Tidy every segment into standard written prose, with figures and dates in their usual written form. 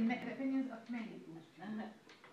in the opinions of many.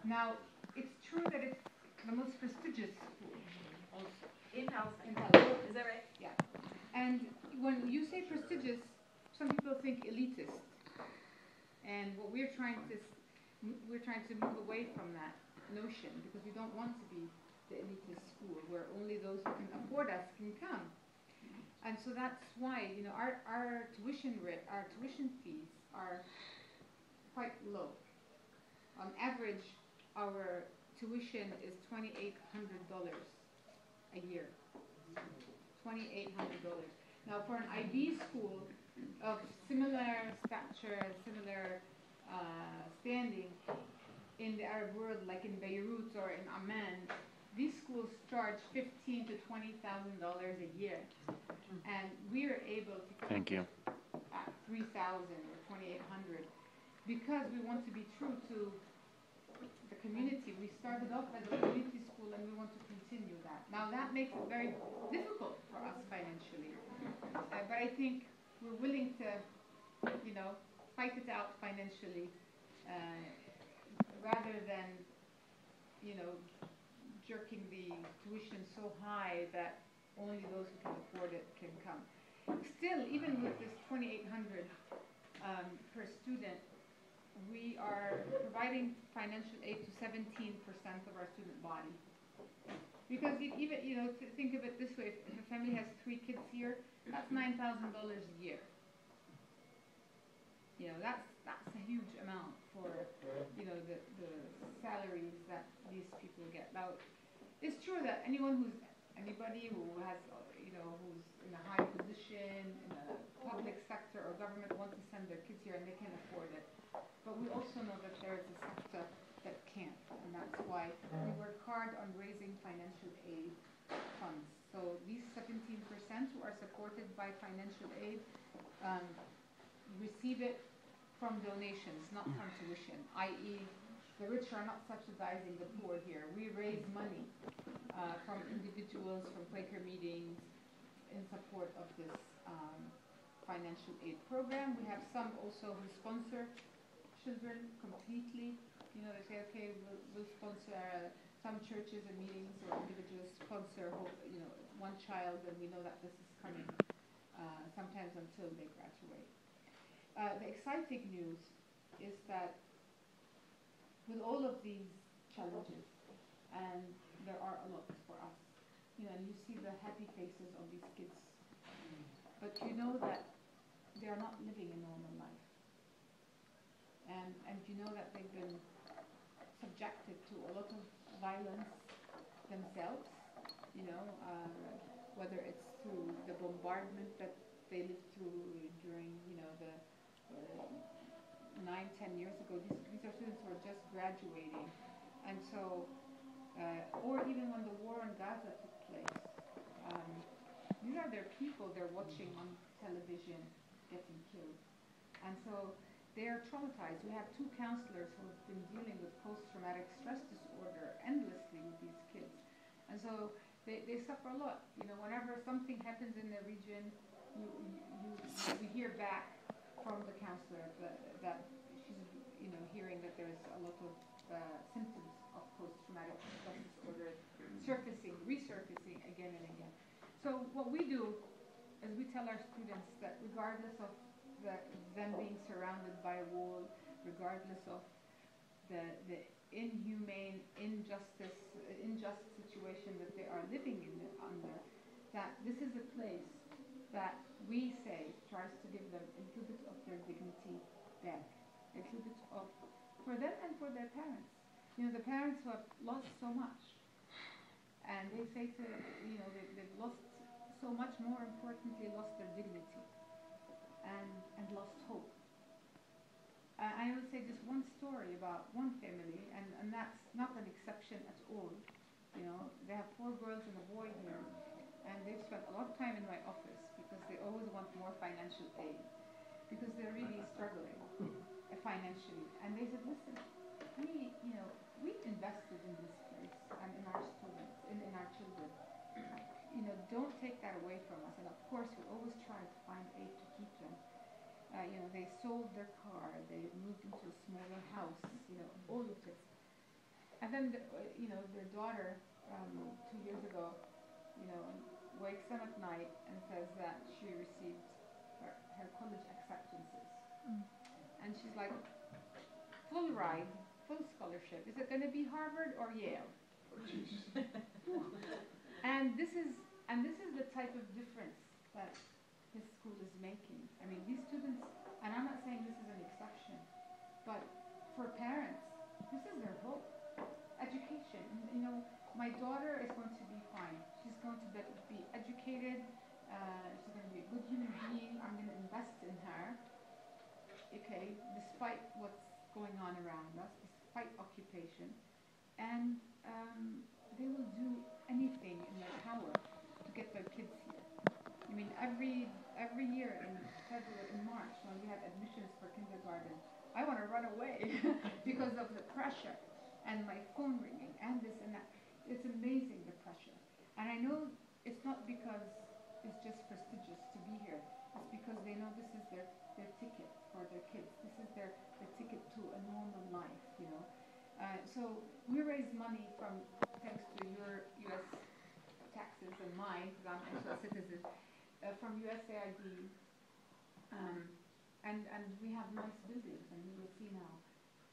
Now, it's true that it's the most prestigious school. Also. In Palestine. Is that right? Yeah. And when you say prestigious, some people think elitist. And what we're trying to move away from that notion, because we don't want to be the elitist school where only those who can afford us can come. And so that's why, you know, our tuition fees are quite low. On average, our tuition is $2,800 a year. $2,800. Now, for an IB school of similar stature, similar standing in the Arab world, like in Beirut or in Amman, these schools charge $15,000 to $20,000 a year, and we are able to Thank you. at $3,000 or $2,800 because we want to be true to the community. We started off as a community school, and we want to continue that. Now that makes it very difficult for us financially, but I think we're willing to, you know, fight it out financially rather than, you know, jerking the tuition so high that only those who can afford it can come. Still, even with this $2,800 per student, we are providing financial aid to 17% of our student body. Because even, you know, think of it this way: if a family has 3 kids here, that's $9,000 a year. You know, that's a huge amount for, you know, the salaries that these people get. Now, it's true that anybody who has, you know, who's in a high position in the public sector or government want to send their kids here and they can afford it. But we also know that there is a sector that can't, and that's why we work hard on raising financial aid funds. So these 17% who are supported by financial aid receive it from donations, not from tuition, i.e. the rich are not subsidizing the poor here. We raise money from individuals, from Quaker meetings in support of this financial aid program. We have some also who sponsor children completely. You know, they say, okay, we'll sponsor some churches and meetings or individuals sponsor, you know, one child, and we know that this is coming sometimes until they graduate. The exciting news is that with all of these challenges, and there are a lot for us, you know, and you see the happy faces of these kids, but you know that they are not living a normal life, and you know that they've been subjected to a lot of violence themselves, you know, whether it's through the bombardment that they lived through during, you know, the 9-10 years ago. These are students who are just graduating, and so or even when the war in Gaza took place, these are their people they're watching on television getting killed, and so they are traumatized. We have 2 counselors who have been dealing with post-traumatic stress disorder endlessly with these kids, and so they suffer a lot. You know, whenever something happens in the region, we hear back from the counselor that she's, you know, hearing that there's a lot of symptoms of post-traumatic stress disorder resurfacing again and again. So what we do is we tell our students that regardless of them being surrounded by a wall, regardless of the inhumane, unjust situation that they are living under, that this is a place that we say tries to give them a little bit of their dignity back, a little bit of, for them and for their parents. You know, the parents who have lost so much, and they say to, you know, they've lost so much, more importantly, lost their dignity and lost hope. I will say just one story about one family, and that's not an exception at all. You know, they have 4 girls and a boy here, and they've spent a lot of time in my office because they always want more financial aid, because they're really struggling financially. And they said, listen, we invested in this place and in our students, in our children. You know, don't take that away from us. And of course, we always try to find aid to keep them. they sold their car, they moved into a smaller house, all of this. And then, their daughter, 2 years ago, wakes up at night and says that she received her college acceptances. And she's like, full ride, full scholarship. Is it going to be Harvard or Yale? Oh, jeez. And this is the type of difference that this school is making. I mean, these students, and I'm not saying this is an exception, but for parents, this is their hope. Education. My daughter is going to be fine. She's going to be educated. She's going to be a good human being. I'm going to invest in her. Okay, despite what's going on around us, despite occupation, and they will do anything in their power to get their kids here. I mean, every year in February, in March, when we have admissions for kindergarten, I want to run away because of the pressure and my phone ringing and this and that. It's amazing, the pressure. And I know it's not because it's just prestigious to be here. It's because they know this is their ticket for their kids. This is their ticket to a normal life, So we raise money thanks to your U.S. taxes and mine, because I'm also a citizen, from USAID. And we have nice buildings, and you will see now.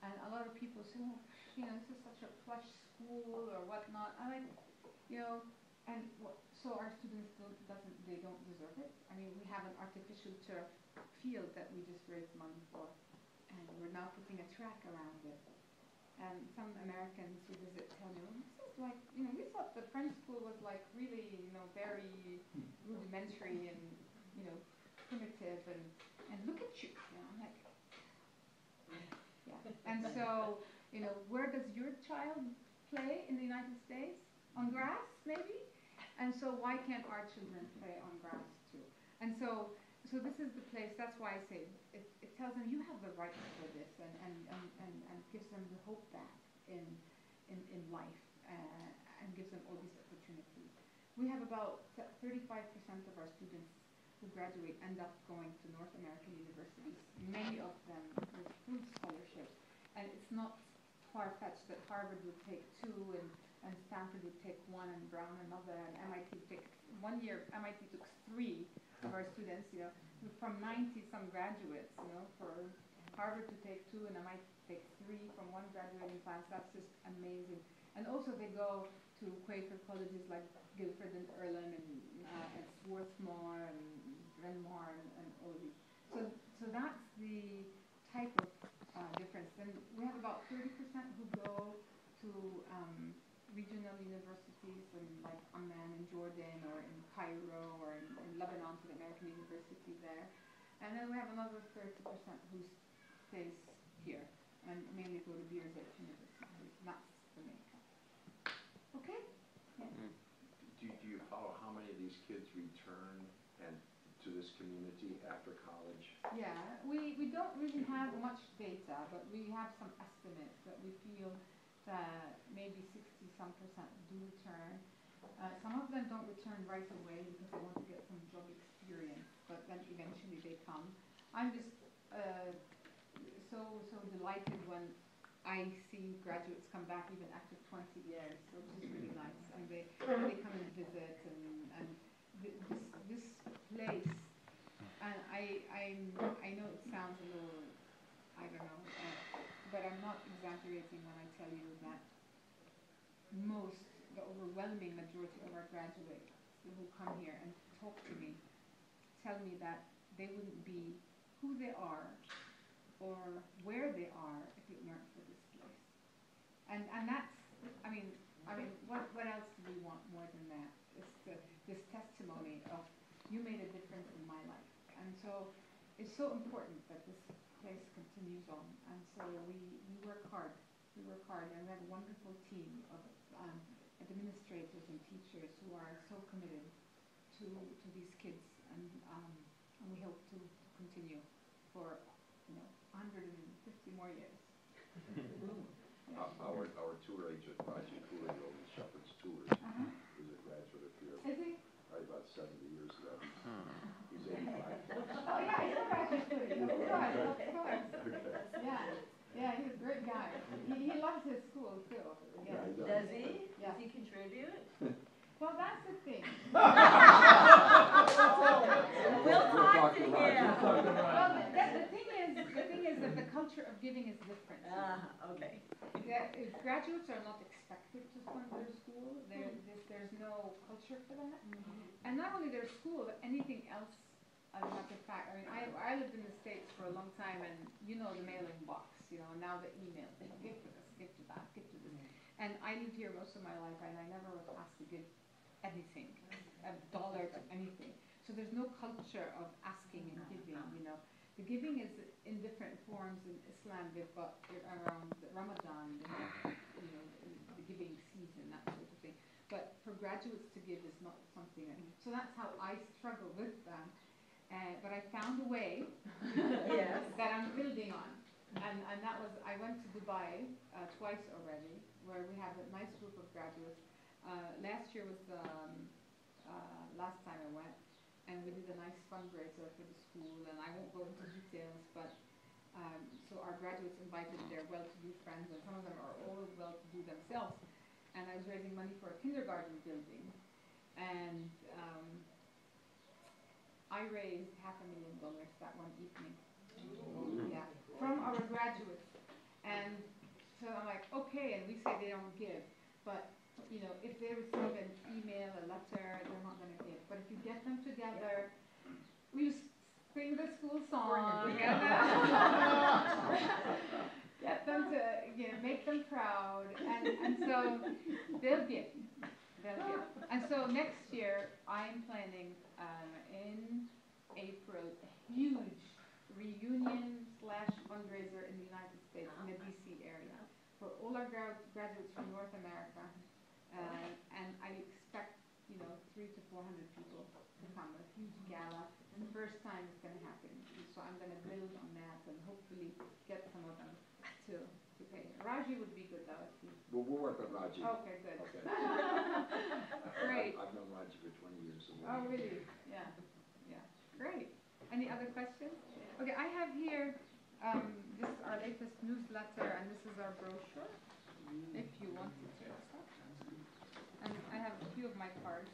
And a lot of people say, oh, this is such a plush school or whatnot. And so our students don't deserve it. I mean, we have an artificial turf field that we just raised money for, and we're now putting a track around it. And some Americans who visit tell me, well, this is like, we thought the French school was like really, very rudimentary and, primitive, and look at you, I'm like, yeah. And so, where does your child play in the United States? On grass, maybe? And so why can't our children play on grass too? And so this is the place. That's why I say it tells them you have the right for this, and gives them the hope back in life, and gives them all these opportunities. We have about 35% of our students who graduate end up going to North American universities. Many of them with full scholarships, and it's not far-fetched that Harvard would take 2 and Stanford would take 1 and Brown another, and MIT would take 1 year. MIT took 3 of our students, from 90-some graduates, for Harvard to take 2 and MIT to take 3 from 1 graduating class. That's just amazing. And also they go to Quaker colleges like Guilford and Earlham and Swarthmore and Bryn Mawr and all of these. So that's the type of difference. Then we have about 30% who go to regional universities in like Amman in Jordan, or in Cairo, or in Lebanon, to the American university there. And then we have another 30% who stays here and mainly go to Birzeit University. That's the makeup. Okay? Yeah. Do you follow how many of these kids return to this community after college? Yeah, we don't really have much data, but we have some estimates that we feel that maybe 60-some% do return. Some of them don't return right away because they want to get some job experience, but then eventually they come. I'm just so delighted when I see graduates come back even after 20 years, so which is really nice. And they come and visit, and this place, and I know it sounds a little, I don't know, but I'm not exaggerating when I tell you that the overwhelming majority of our graduates who come here and talk to me tell me that they wouldn't be who they are or where they are if it weren't for this place. And that's, I mean, what else do we want more than that? It's this testimony of you made a difference in my life. And so it's so important that this place continues on. And so we work hard. We work hard, and we have a wonderful team of administrators and teachers who are so committed to these kids, and we hope to continue for 150 more years. Yeah. Our tour agent, Raji Puri, over Shepherd's Tours, was a graduate of here. Is he? Probably about 70 years ago. He's 85. Oh yeah, I know Raji Puri. loves his school too. Yeah, he does. Does he? Yeah. Does he contribute? Well, that's the thing. We'll talk to him. Well, the thing is that the culture of giving is different. Okay. Graduates are not expected to fund their school. There's no culture for that. And not only their school, but anything else. As a matter of fact, I mean, I lived in the States for a long time, and you know the mailing box, you know, and now the email, give to this, give to that, give to this. And I lived here most of my life, and I never was asked to give anything, $1 to anything. So there's no culture of asking and giving, you know. The giving is in different forms in Islam. They've got it around Ramadan, you know, the giving season, that sort of thing. But for graduates to give is not something. So that's how I struggle with them. But I found a way that I'm building on. And that was, I went to Dubai twice already, where we have a nice group of graduates. Last year was the last time I went, and we did a nice fundraiser for the school, and I won't go into details, but so our graduates invited their well-to-do friends, and some of them are all well-to-do themselves, and I was raising money for a kindergarten building, and I raised $500,000 that one evening. Yeah, from our graduates. And so I'm like, okay, and we say they don't give, but you know, if they receive an email, a letter, they're not going to give. But if you get them together, we sing the school song, get them to, you know, make them proud, and so they'll give. And so next year, I'm planning in April a huge reunion/fundraiser in the United States, in the DC area, for all our graduates from North America. And I expect, you know, 300 to 400 people to come, a huge gala. It's the first time it's going to happen. So I'm going to build on that and hopefully get some of them to pay. Raji would be good though. We'll work with Raji. Okay, good. Okay. Great. I've known Raji for 20 years. So Oh, really? Yeah. Yeah. Great. Any other questions? Okay, I have here, this is our latest newsletter, and this is our brochure, if you want to take a look. And I have a few of my cards.